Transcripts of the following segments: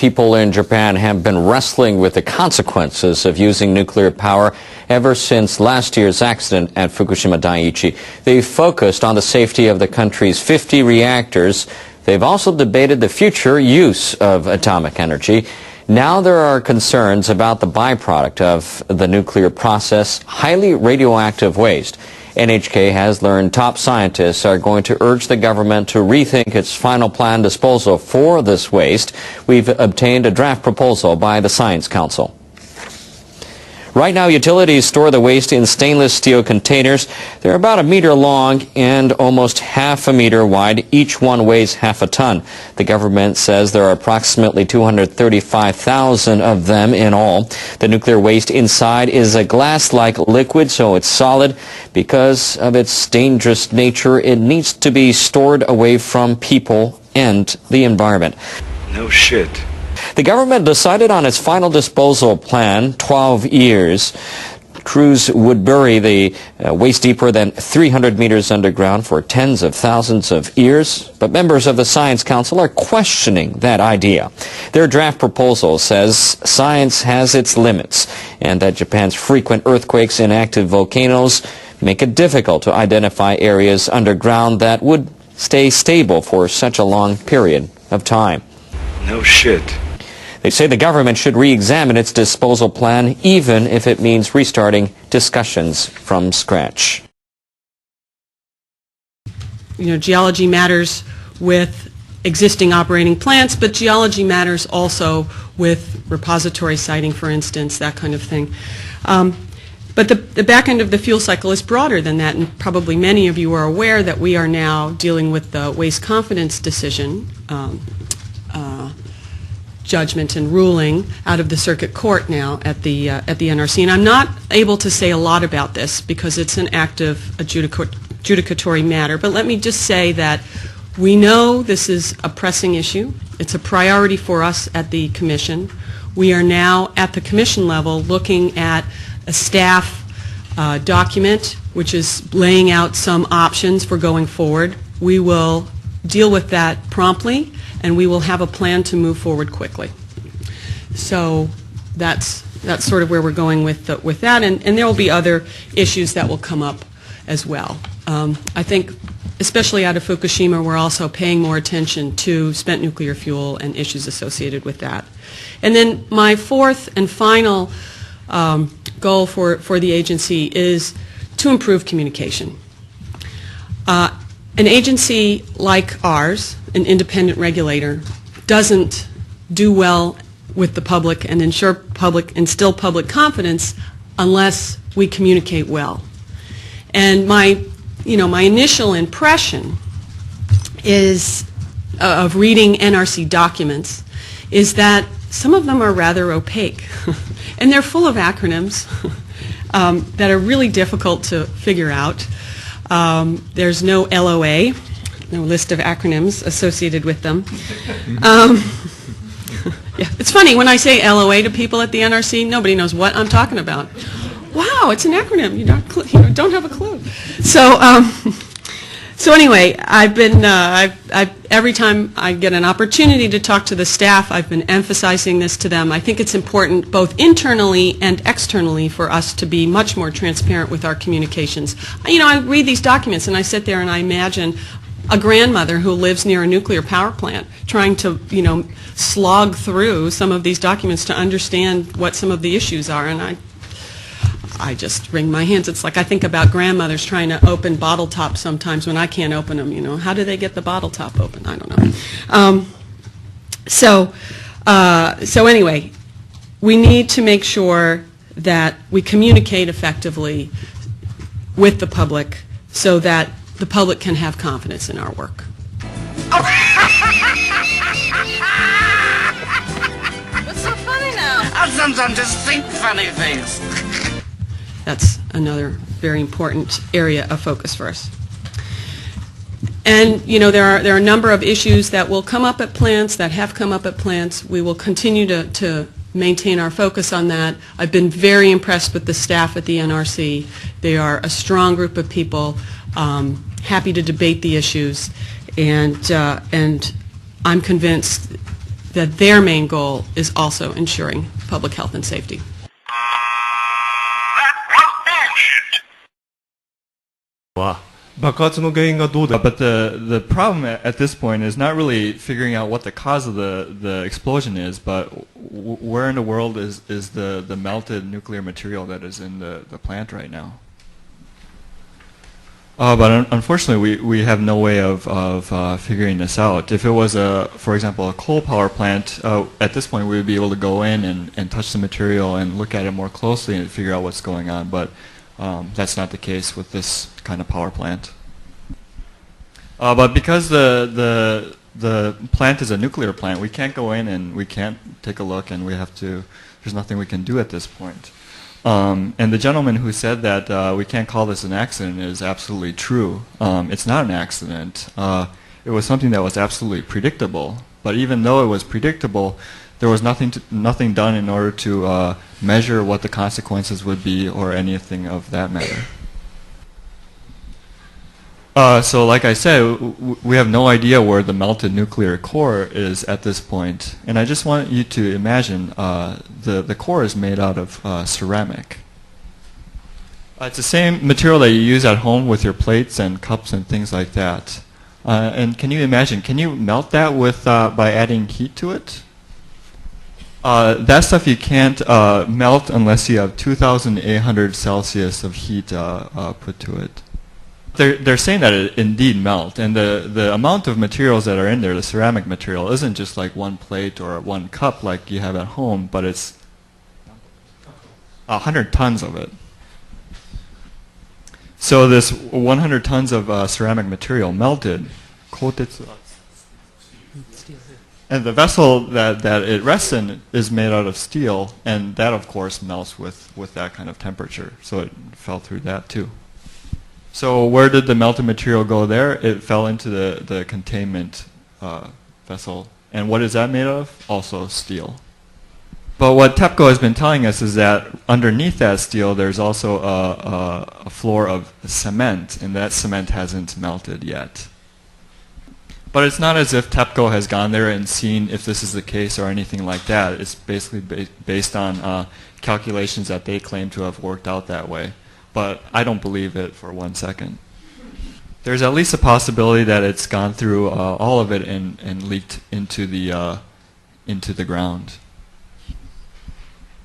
People in Japan have been wrestling with the consequences of using nuclear power ever since last year's accident at Fukushima Daiichi. They've focused on the safety of the country's 50 reactors. They've also debated the future use of atomic energy. Now there are concerns about the byproduct of the nuclear process, highly radioactive waste. NHK has learned top scientists are going to urge the government to rethink its final plan disposal for this waste. We've obtained a draft proposal by the Science Council. Right now, utilities store the waste in stainless steel containers. They're about a meter long and almost half a meter wide. Each one weighs half a ton. The government says there are approximately 235,000 of them in all. The nuclear waste inside is a glass-like liquid, so it's solid. Because of its dangerous nature, it needs to be stored away from people and the environment. No shit. The government decided on its final disposal plan, 12 years. Crews would bury the waste deeper than 300 meters underground for tens of thousands of years. But members of the Science Council are questioning that idea. Their draft proposal says science has its limits and that Japan's frequent earthquakes and active volcanoes make it difficult to identify areas underground that would stay stable for such a long period of time. No shit. They say the government should re-examine its disposal plan, even if it means restarting discussions from scratch. You know, geology matters with existing operating plants, but geology matters also with repository siting, for instance, that kind of thing. But the back end of the fuel cycle is broader than that, and probably many of you are aware that we are now dealing with the waste confidence decision judgment and ruling out of the circuit court now at the NRC. And I'm not able to say a lot about this because it's an active adjudicatory matter, but let me just say that we know this is a pressing issue. It's a priority for us at the Commission. We are now at the Commission level looking at a staff document which is laying out some options for going forward. We will deal with that promptly, and we will have a plan to move forward quickly. So that's sort of where we're going with that, and there will be other issues that will come up as well. I think, especially out of Fukushima, we're also paying more attention to spent nuclear fuel and issues associated with that. And then my fourth and final goal for the agency is to improve communication. An agency like ours, an independent regulator, doesn't do well with the public and instill public confidence unless we communicate well. And my initial impression is of reading NRC documents is that some of them are rather opaque, and they're full of acronyms that are really difficult to figure out. There's no LOA, no list of acronyms associated with them. Yeah, it's funny, when I say LOA to people at the NRC, nobody knows what I'm talking about. Wow, it's an acronym. You don't have a clue. So anyway, I've been every time I get an opportunity to talk to the staff, I've been emphasizing this to them. I think it's important both internally and externally for us to be much more transparent with our communications. I read these documents and I sit there and I imagine a grandmother who lives near a nuclear power plant trying to, slog through some of these documents to understand what some of the issues are, and I just wring my hands. It's like I think about grandmothers trying to open bottle tops sometimes when I can't open them. How do they get the bottle top open? I don't know. So anyway, we need to make sure that we communicate effectively with the public so that the public can have confidence in our work. What's so funny now? I sometimes just think funny things. That's another very important area of focus for us. And there are a number of issues that will come up at plants, that have come up at plants. We will continue to maintain our focus on that. I've been very impressed with the staff at the NRC. They are a strong group of people, happy to debate the issues, and I'm convinced that their main goal is also ensuring public health and safety. But the problem at this point is not really figuring out what the cause of the explosion is, but where in the world is the melted nuclear material that is in the plant right now. But unfortunately, we have no way of figuring this out. If it was, for example, a coal power plant, at this point we would be able to go in and touch the material and look at it more closely and figure out what's going on. But that's not the case with this kind of power plant. But because the plant is a nuclear plant, we can't go in and we can't take a look, and there's nothing we can do at this point. And the gentleman who said that we can't call this an accident is absolutely true. It's not an accident. It was something that was absolutely predictable. But even though it was predictable, there was nothing done in order to measure what the consequences would be or anything of that matter. So like I said, we have no idea where the melted nuclear core is at this point. And I just want you to imagine the core is made out of ceramic. It's the same material that you use at home with your plates and cups and things like that. And can you imagine, can you melt that by adding heat to it? That stuff you can't melt unless you have 2,800 Celsius of heat put to it. They're saying that it indeed melt, and the amount of materials that are in there, the ceramic material, isn't just like one plate or one cup like you have at home, but it's 100 tons of it. So this 100 tons of ceramic material melted, and the vessel that it rests in is made out of steel, and that of course melts with that kind of temperature, so it fell through that too. So where did the melted material go there? It fell into the containment vessel. And what is that made of? Also steel. But what TEPCO has been telling us is that underneath that steel there's also a floor of cement, and that cement hasn't melted yet. But it's not as if TEPCO has gone there and seen if this is the case or anything like that. It's basically based on calculations that they claim to have worked out that way. But I don't believe it for 1 second. There's at least a possibility that it's gone through all of it and leaked into the ground.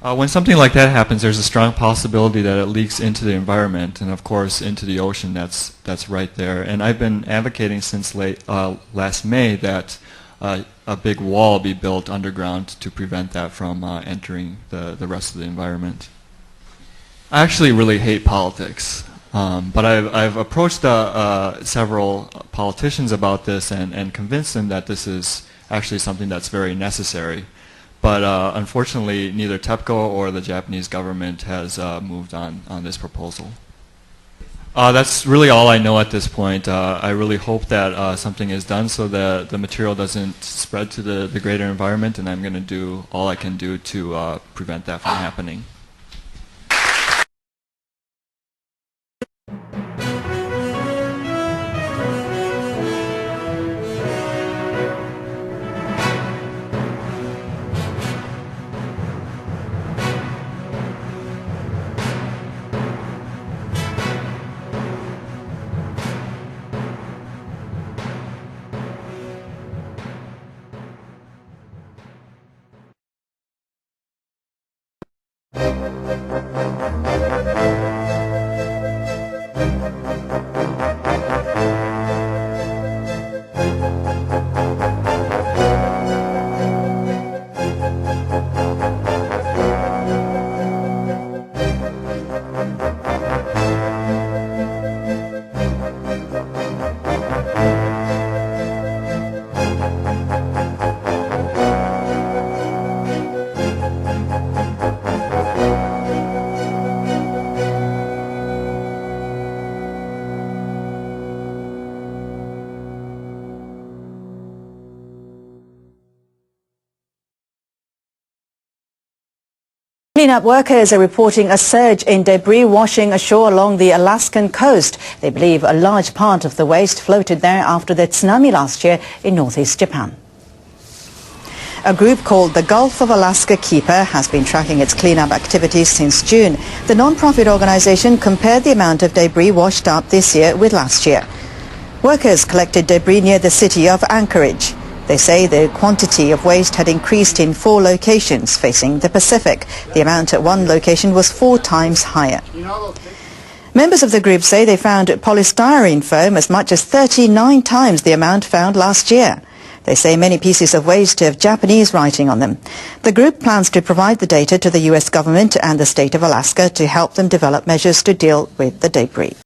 When something like that happens, there's a strong possibility that it leaks into the environment, and of course into the ocean. That's right there. And I've been advocating since last May that a big wall be built underground to prevent that from entering the rest of the environment. I actually really hate politics, but I've approached several politicians about this and convinced them that this is actually something that's very necessary. But unfortunately, neither TEPCO or the Japanese government has moved on this proposal. That's really all I know at this point. I really hope that something is done so that the material doesn't spread to the greater environment, and I'm going to do all I can do to prevent that from happening. Cleanup workers are reporting a surge in debris washing ashore along the Alaskan coast. They believe a large part of the waste floated there after the tsunami last year in northeast Japan. A group called the Gulf of Alaska Keeper has been tracking its cleanup activities since June. The non-profit organization compared the amount of debris washed up this year with last year. Workers collected debris near the city of Anchorage. They say the quantity of waste had increased in 4 locations facing the Pacific. The amount at one location was 4 times higher. Members of the group say they found polystyrene foam as much as 39 times the amount found last year. They say many pieces of waste have Japanese writing on them. The group plans to provide the data to the U.S. government and the state of Alaska to help them develop measures to deal with the debris.